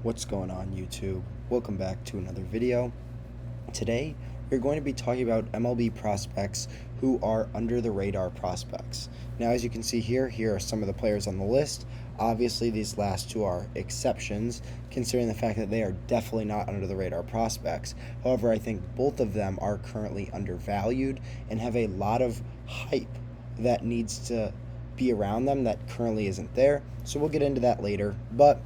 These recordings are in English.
What's going on, YouTube? Welcome back to another video. Today we're going to be talking about MLB prospects who are under the radar prospects. Now, as you can see here are some of the players on the list. Obviously these last two are exceptions, considering the fact that they are definitely not under the radar prospects. However, I think both of them are currently undervalued and have a lot of hype that needs to be around them that currently isn't there. So we'll get into that later, but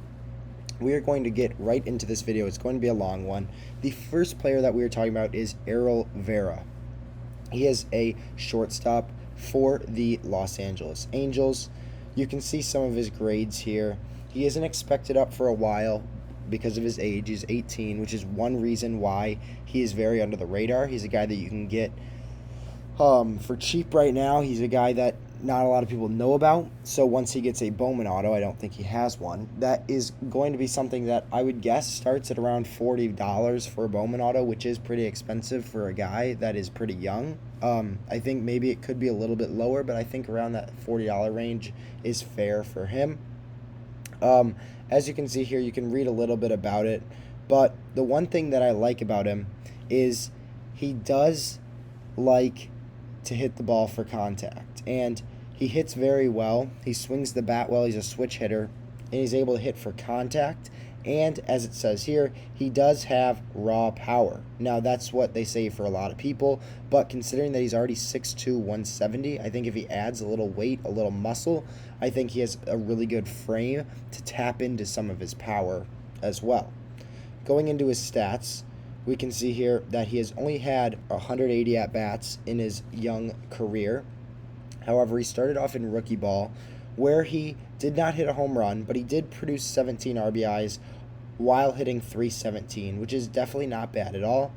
we are going to get right into this video. It's going to be a long one. The first player that we are talking about is Efren Vera. He is a shortstop for the Los Angeles Angels. You can see some of his grades here. He isn't expected up for a while because of his age. He's 18, which is one reason why he is very under the radar. He's a guy that you can get for cheap right now. He's a guy that not a lot of people know about. So once he gets a Bowman auto, I don't think he has one, that is going to be something that I would guess starts at around $40 for a Bowman auto, which is pretty expensive for a guy that is pretty young. I think maybe it could be a little bit lower, but I think around that $40 range is fair for him. As you can see here, you can read a little bit about it, but the one thing that I like about him is he does like to hit the ball for contact, and he hits very well. He swings the bat well. He's a switch hitter, and he's able to hit for contact. And as it says here, he does have raw power. Now, that's what they say for a lot of people, but considering that he's already 6'2", 170, I think if he adds a little weight, a little muscle, I think he has a really good frame to tap into some of his power as well. Going into his stats, we can see here that he has only had 180 at-bats in his young career. However, he started off in rookie ball, where he did not hit a home run, but he did produce 17 RBIs while hitting .317, which is definitely not bad at all.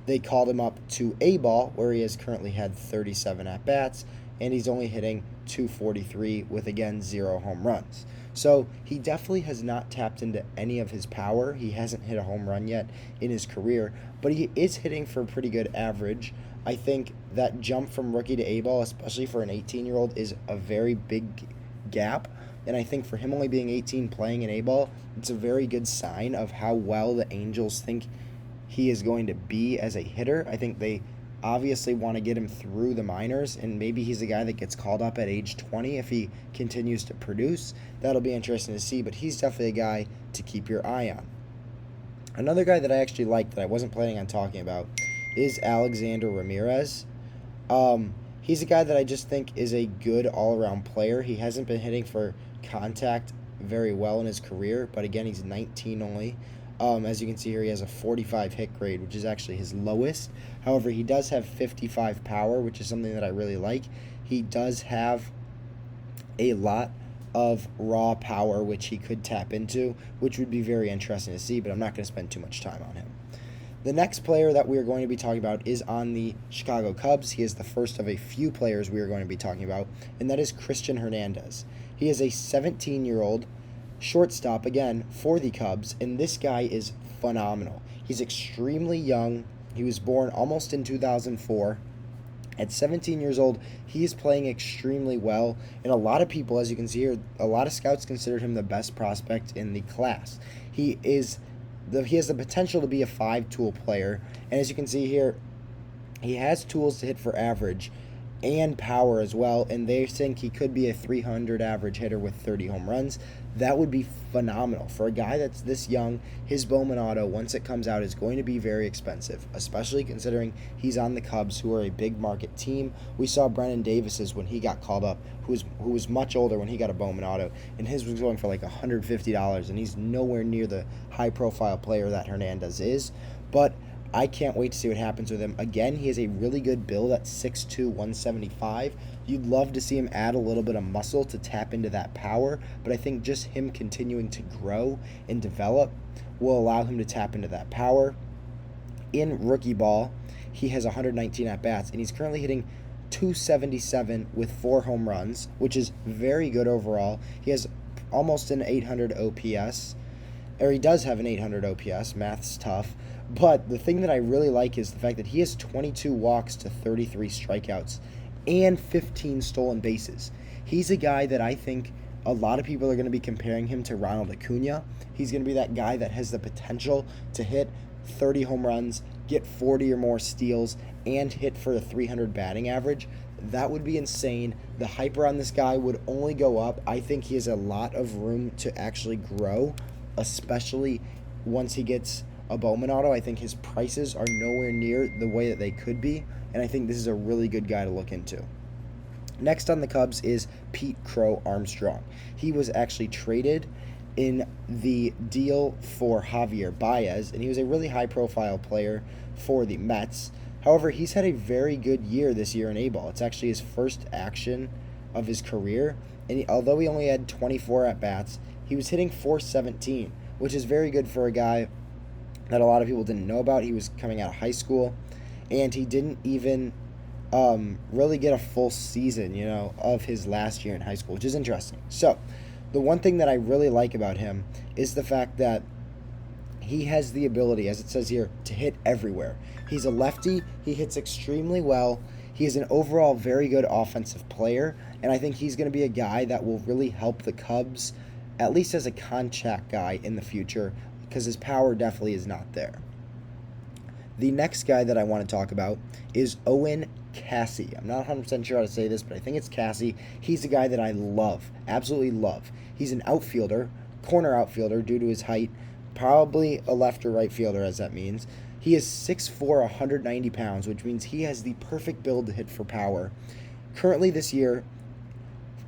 They called him up to A ball, where he has currently had 37 at-bats, and he's only hitting .243 with, again, 0 home runs. So he definitely has not tapped into any of his power. He hasn't hit a home run yet in his career, but he is hitting for a pretty good average. I think that jump from rookie to A-ball, especially for an 18-year-old, is a very big gap. And I think for him only being 18 playing in A-ball, it's a very good sign of how well the Angels think he is going to be as a hitter. I think they obviously want to get him through the minors, and maybe he's a guy that gets called up at age 20 if he continues to produce. That'll be interesting to see, but he's definitely a guy to keep your eye on. Another guy that I actually like that I wasn't planning on talking about is Alexander Ramirez. He's a guy that I just think is a good all-around player. He hasn't been hitting for contact very well in his career, but again, he's 19 only. As you can see here, he has a 45 hit grade, which is actually his lowest. However, he does have 55 power, which is something that I really like. He does have a lot of raw power, which he could tap into, which would be very interesting to see, but I'm not going to spend too much time on him. The next player that we are going to be talking about is on the Chicago Cubs. He is the first of a few players we are going to be talking about, and that is Cristian Hernandez. He is a 17-year-old shortstop, again, for the Cubs, and this guy is phenomenal. He's extremely young. He was born almost in 2004. At 17 years old, he is playing extremely well, and a lot of people, as you can see here, a lot of scouts considered him the best prospect in the class. He has the potential to be a 5-tool player, and as you can see here, he has tools to hit for average and power as well, and they think he could be a 300 average hitter with 30 home runs. That would be phenomenal. For a guy that's this young, his Bowman auto, once it comes out, is going to be very expensive, especially considering he's on the Cubs, who are a big market team. We saw Brennan Davis's when he got called up, who was much older when he got a Bowman auto, and his was going for like $150, and he's nowhere near the high-profile player that Hernandez is. But I can't wait to see what happens with him. Again, he has a really good build at 6'2", 175. You'd love to see him add a little bit of muscle to tap into that power, but I think just him continuing to grow and develop will allow him to tap into that power. In rookie ball, he has 119 at-bats, and he's currently hitting .277 with 4 home runs, which is very good overall. He has almost an 800 OPS, or he does have an 800 OPS. Math's tough. But the thing that I really like is the fact that he has 22 walks to 33 strikeouts and 15 stolen bases. He's a guy that I think A lot of people are going to be comparing him to Ronald Acuna. He's going to be that guy that has the potential to hit 30 home runs, get 40 or more steals, and hit for a 300 batting average. That would be insane. The hype around this guy would only go up. I think he has a lot of room to actually grow, especially once he gets a Bowman auto. I think his prices are nowhere near the way that they could be, and I think this is a really good guy to look into. Next on the Cubs is Pete Crow Armstrong. He was actually traded in the deal for Javier Baez, and he was a really high-profile player for the Mets. However, he's had a very good year this year in A-ball. It's actually his first action of his career, and although he only had 24 at-bats, he was hitting .417, which is very good for a guy that a lot of people didn't know about. He was coming out of high school, and he didn't even really get a full season, of his last year in high school, which is interesting. So, the one thing that I really like about him is the fact that he has the ability, as it says here, to hit everywhere. He's a lefty. He hits extremely well. He is an overall very good offensive player, and I think he's going to be a guy that will really help the Cubs, at least as a contact guy in the future, because his power definitely is not there. The next guy that I want to talk about is Owen Cassie. I'm not 100% sure how to say this, but I think it's Cassie. He's a guy that I love, absolutely love. He's an outfielder, corner outfielder due to his height, probably a left or right fielder, as that means. He is 6'4", 190 pounds, which means he has the perfect build to hit for power. Currently this year,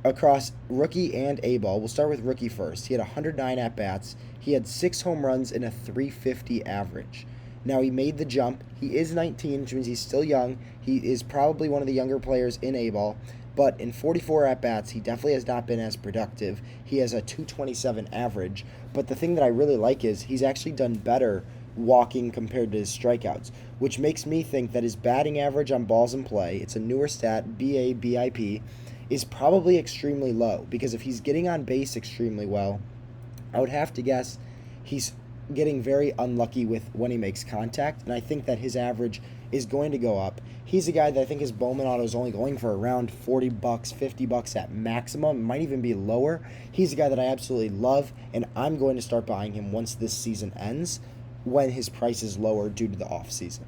across rookie and A-ball, we'll start with rookie first. He had 109 at-bats. He had 6 home runs and a .350 average. Now, he made the jump. He is 19, which means he's still young. He is probably one of the younger players in A-ball, but in 44 at-bats, he definitely has not been as productive. He has a .227 average, but the thing that I really like is he's actually done better walking compared to his strikeouts, which makes me think that his batting average on balls in play, it's a newer stat, BABIP, is probably extremely low, because if he's getting on base extremely well, I would have to guess he's getting very unlucky with when he makes contact, and I think that his average is going to go up. He's a guy that I think his Bowman auto is only going for around $40, $50 at maximum. It might even be lower. He's a guy that I absolutely love, and I'm going to start buying him once this season ends, when his price is lower due to the offseason.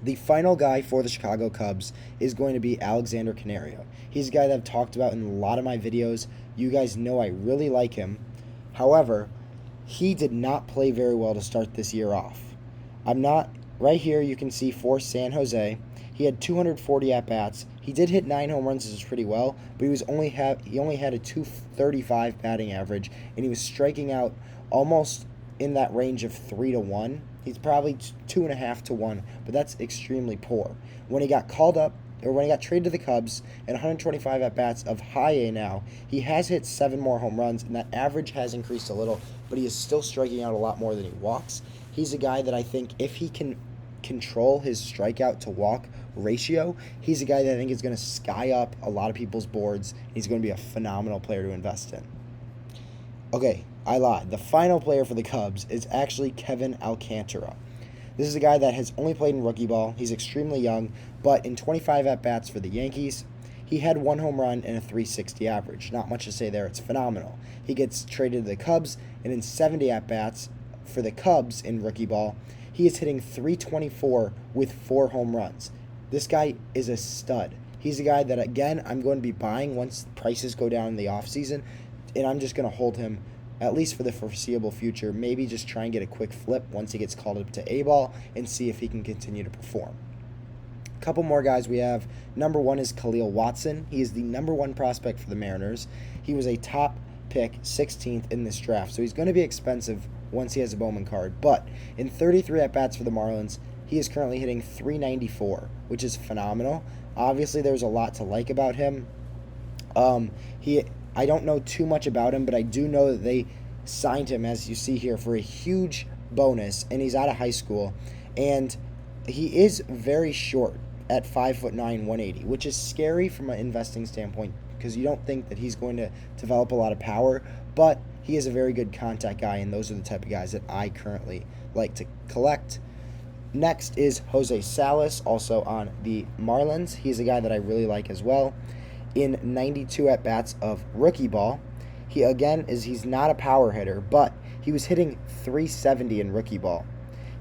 The final guy for the Chicago Cubs is going to be Alexander Canario. He's a guy that I've talked about in a lot of my videos. You guys know I really like him. However, he did not play very well to start this year off. Right here you can see for San Jose, he had 240 at-bats. He did hit 9 home runs, which is pretty well, but he only had a .235 batting average, and he was striking out almost in that range of 3 to 1. He's probably 2.5 to 1, but that's extremely poor. When he got called up, or when he got traded to the Cubs and 125 at-bats of high A now, he has hit 7 more home runs, and that average has increased a little, but he is still striking out a lot more than he walks. He's a guy that I think if he can control his strikeout to walk ratio, he's a guy that I think is going to sky up a lot of people's boards. He's going to be a phenomenal player to invest in. Okay, I lied. The final player for the Cubs is actually Kevin Alcantara. This is a guy that has only played in rookie ball. He's extremely young, but in 25 at-bats for the Yankees, he had 1 home run and a .360 average. Not much to say there. It's phenomenal. He gets traded to the Cubs, and in 70 at-bats for the Cubs in rookie ball, he is hitting .324 with 4 home runs. This guy is a stud. He's a guy that, again, I'm going to be buying once prices go down in the offseason, and I'm just going to hold him at least for the foreseeable future. Maybe just try and get a quick flip once he gets called up to A-ball and see if he can continue to perform. A couple more guys we have. Number 1 is Khalil Watson. He is the number 1 prospect for the Mariners. He was a top pick, 16th in this draft, so he's going to be expensive once he has a Bowman card. But in 33 at-bats for the Marlins, he is currently hitting .394, which is phenomenal. Obviously, there's a lot to like about him. I don't know too much about him, but I do know that they signed him, as you see here, for a huge bonus, and he's out of high school, and he is very short at 5'9", 180, which is scary from an investing standpoint because you don't think that he's going to develop a lot of power, but he is a very good contact guy, and those are the type of guys that I currently like to collect. Next is Jose Salas, also on the Marlins. He's a guy that I really like as well. in 92 at-bats of rookie ball. He's not a power hitter, but he was hitting 370 in rookie ball.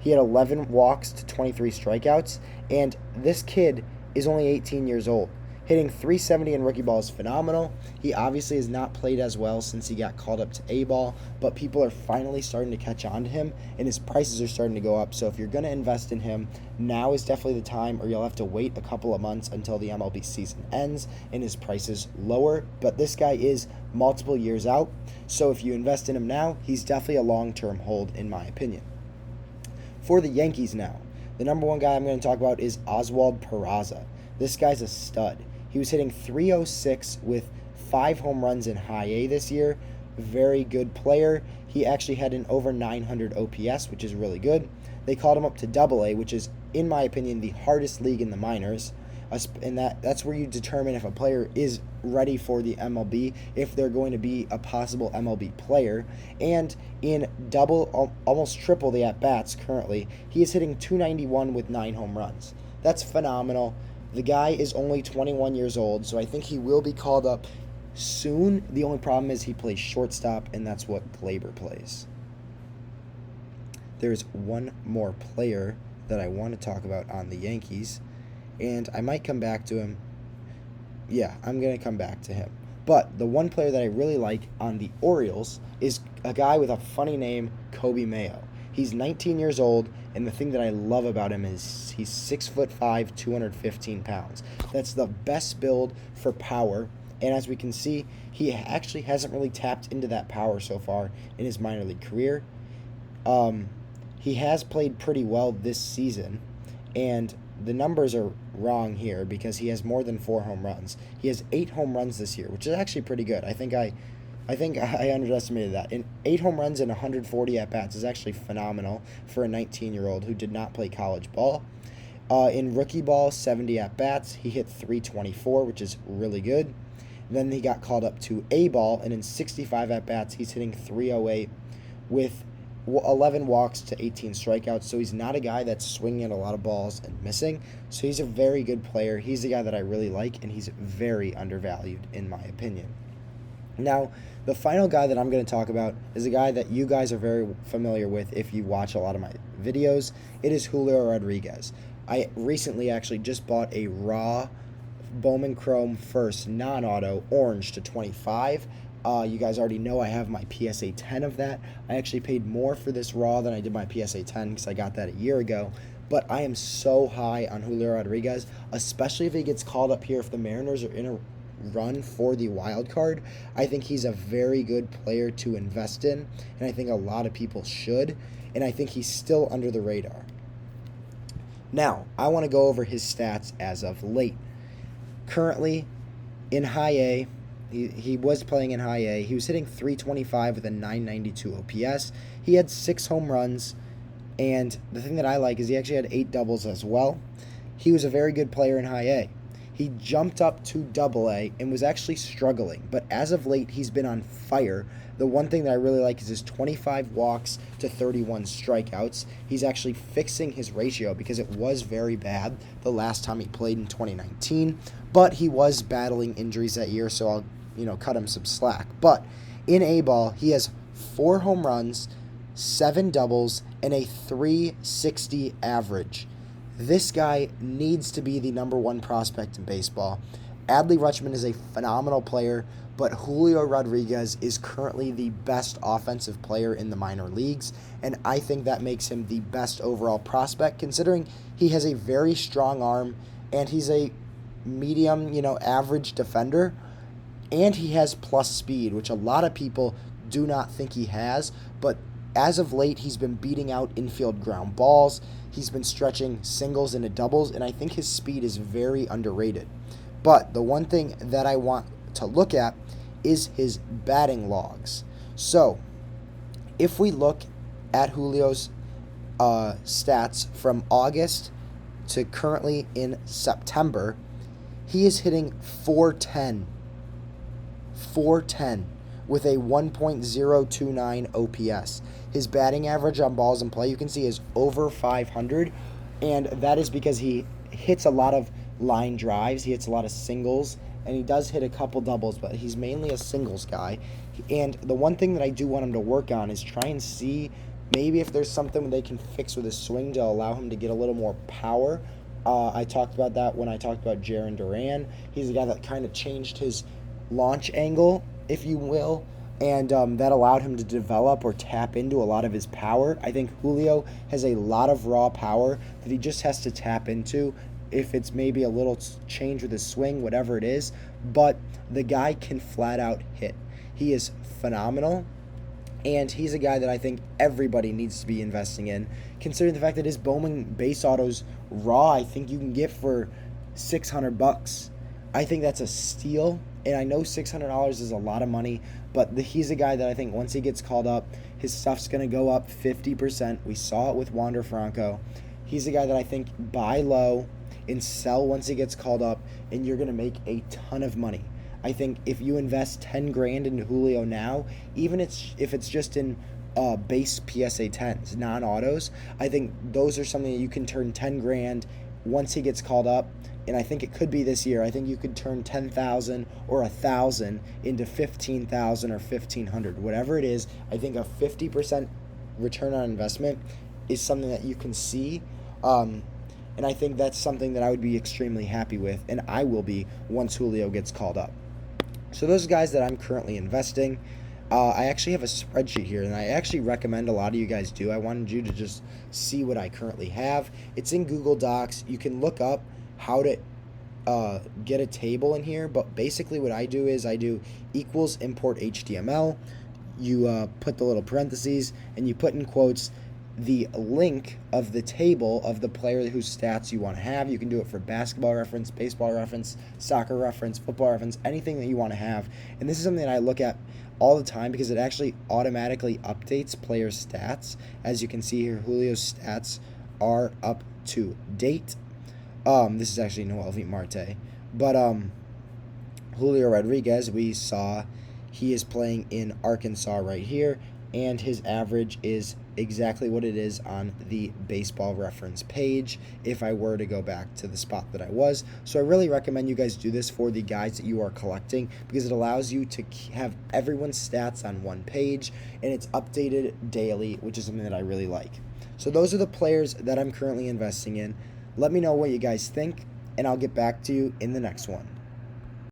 He had 11 walks to 23 strikeouts, and this kid is only 18 years old. Hitting 370 in rookie ball is phenomenal. He obviously has not played as well since he got called up to A-ball, but people are finally starting to catch on to him, and his prices are starting to go up. So if you're going to invest in him, now is definitely the time, or you'll have to wait a couple of months until the MLB season ends and his prices lower. But this guy is multiple years out, so if you invest in him now, he's definitely a long-term hold in my opinion. For the Yankees now, the number one guy I'm going to talk about is Oswald Peraza. This guy's a stud. He was hitting 306 with 5 home runs in high A this year. Very good player. He actually had an over 900 OPS, which is really good. They called him up to Double A, which is, in my opinion, the hardest league in the minors. And that's where you determine if a player is ready for the MLB, if they're going to be a possible MLB player. And in almost triple the at-bats currently, he is hitting 291 with 9 home runs. That's phenomenal. The guy is only 21 years old, so I think he will be called up soon. The only problem is he plays shortstop, and that's what Glaber plays. There's one more player that I want to talk about on the Yankees, and I might come back to him. Yeah, I'm going to come back to him. But the one player that I really like on the Orioles is a guy with a funny name, Kobe Mayo. He's 19 years old, and the thing that I love about him is he's 6'5", 215 pounds. That's the best build for power, and as we can see, he actually hasn't really tapped into that power so far in his minor league career. He has played pretty well this season, and the numbers are wrong here because he has more than 4 home runs. He has 8 home runs this year, which is actually pretty good. I think I underestimated that. 8 home runs and 140 at-bats is actually phenomenal for a 19-year-old who did not play college ball. In rookie ball, 70 at-bats, he hit 324, which is really good. Then he got called up to A-ball, and in 65 at-bats, he's hitting 308 with 11 walks to 18 strikeouts. So he's not a guy that's swinging at a lot of balls and missing. So he's a very good player. He's a guy that I really like, and he's very undervalued in my opinion. Now, the final guy that I'm going to talk about is a guy that you guys are very familiar with if you watch a lot of my videos. It is Julio Rodriguez. I recently actually just bought a raw Bowman Chrome First non-auto orange to 25. You guys already know I have my PSA 10 of that. I actually paid more for this raw than I did my PSA 10 because I got that a year ago. But I am so high on Julio Rodriguez, especially if he gets called up here if the Mariners are in a run for the wild card. I think he's a very good player to invest in, and I think a lot of people should, and I think he's still under the radar. Now, I want to go over his stats as of late. Currently, in high A, he was playing in high A. He was hitting 325 with a 992 OPS. He had 6 home runs, and the thing that I like is he actually had 8 doubles as well. He was a very good player in high A. He jumped up to Double A and was actually struggling, but as of late, he's been on fire. The one thing that I really like is his 25 walks to 31 strikeouts. He's actually fixing his ratio because it was very bad the last time he played in 2019, but he was battling injuries that year, so I'll cut him some slack. But in A-ball, he has 4 home runs, 7 doubles, and a 360 average. This guy needs to be the number 1 prospect in baseball. Adley Rutschman is a phenomenal player, but Julio Rodriguez is currently the best offensive player in the minor leagues, and I think that makes him the best overall prospect considering he has a very strong arm and he's a medium, average defender, and he has plus speed, which a lot of people do not think he has, but as of late, he's been beating out infield ground balls. He's been stretching singles into doubles, and I think his speed is very underrated. But the one thing that I want to look at is his batting logs. So, if we look at Julio's stats from August to currently in September, he is hitting 410 with a 1.029 OPS. His batting average on balls in play, you can see, is over 500, and that is because he hits a lot of line drives, he hits a lot of singles, and he does hit a couple doubles, but he's mainly a singles guy. And the one thing that I do want him to work on is try and see maybe if there's something they can fix with his swing to allow him to get a little more power. I talked about that when I talked about Jarren Duran. He's a guy that kind of changed his launch angle, if you will, and that allowed him to develop or tap into a lot of his power. I think Julio has a lot of raw power that he just has to tap into. If it's maybe a little change with his swing, whatever it is, but the guy can flat out hit. He is phenomenal, and he's a guy that I think everybody needs to be investing in, considering the fact that his Bowman base autos raw, I think you can get for $600. I think that's a steal, and I know $600 is a lot of money, but he's a guy that I think once he gets called up, his stuff's going to go up 50%. We saw it with Wander Franco. He's a guy that I think buy low and sell once he gets called up, and you're going to make a ton of money. I think if you invest 10 grand into Julio now, even if it's just in base PSA 10s, non-autos, I think those are something that you can turn 10 grand once he gets called up, and I think it could be this year. I think you could turn 10,000 or 1,000 into 15,000 or 1,500, whatever it is. I think a 50% return on investment is something that you can see. And I think that's something that I would be extremely happy with, and I will be once Julio gets called up. So those guys that I'm currently investing, I actually have a spreadsheet here, and I actually recommend a lot of you guys do. I wanted you to just see what I currently have. It's in Google Docs. You can look up how to get a table in here, but basically what I do is I do equals import HTML. You put the little parentheses, and you put in quotes the link of the table of the player whose stats you want to have. You can do it for basketball reference, baseball reference, soccer reference, football reference, anything that you want to have. And this is something that I look at all the time because it actually automatically updates player stats. As you can see here, Julio's stats are up to date. This is actually Noel V. Marte. But Julio Rodriguez, we saw he is playing in Arkansas right here, and his average is exactly what it is on the baseball reference page if I were to go back to the spot that I was. So I really recommend you guys do this for the guys that you are collecting because it allows you to have everyone's stats on one page, and it's updated daily, which is something that I really like. So those are the players that I'm currently investing in. Let me know what you guys think, and I'll get back to you in the next one.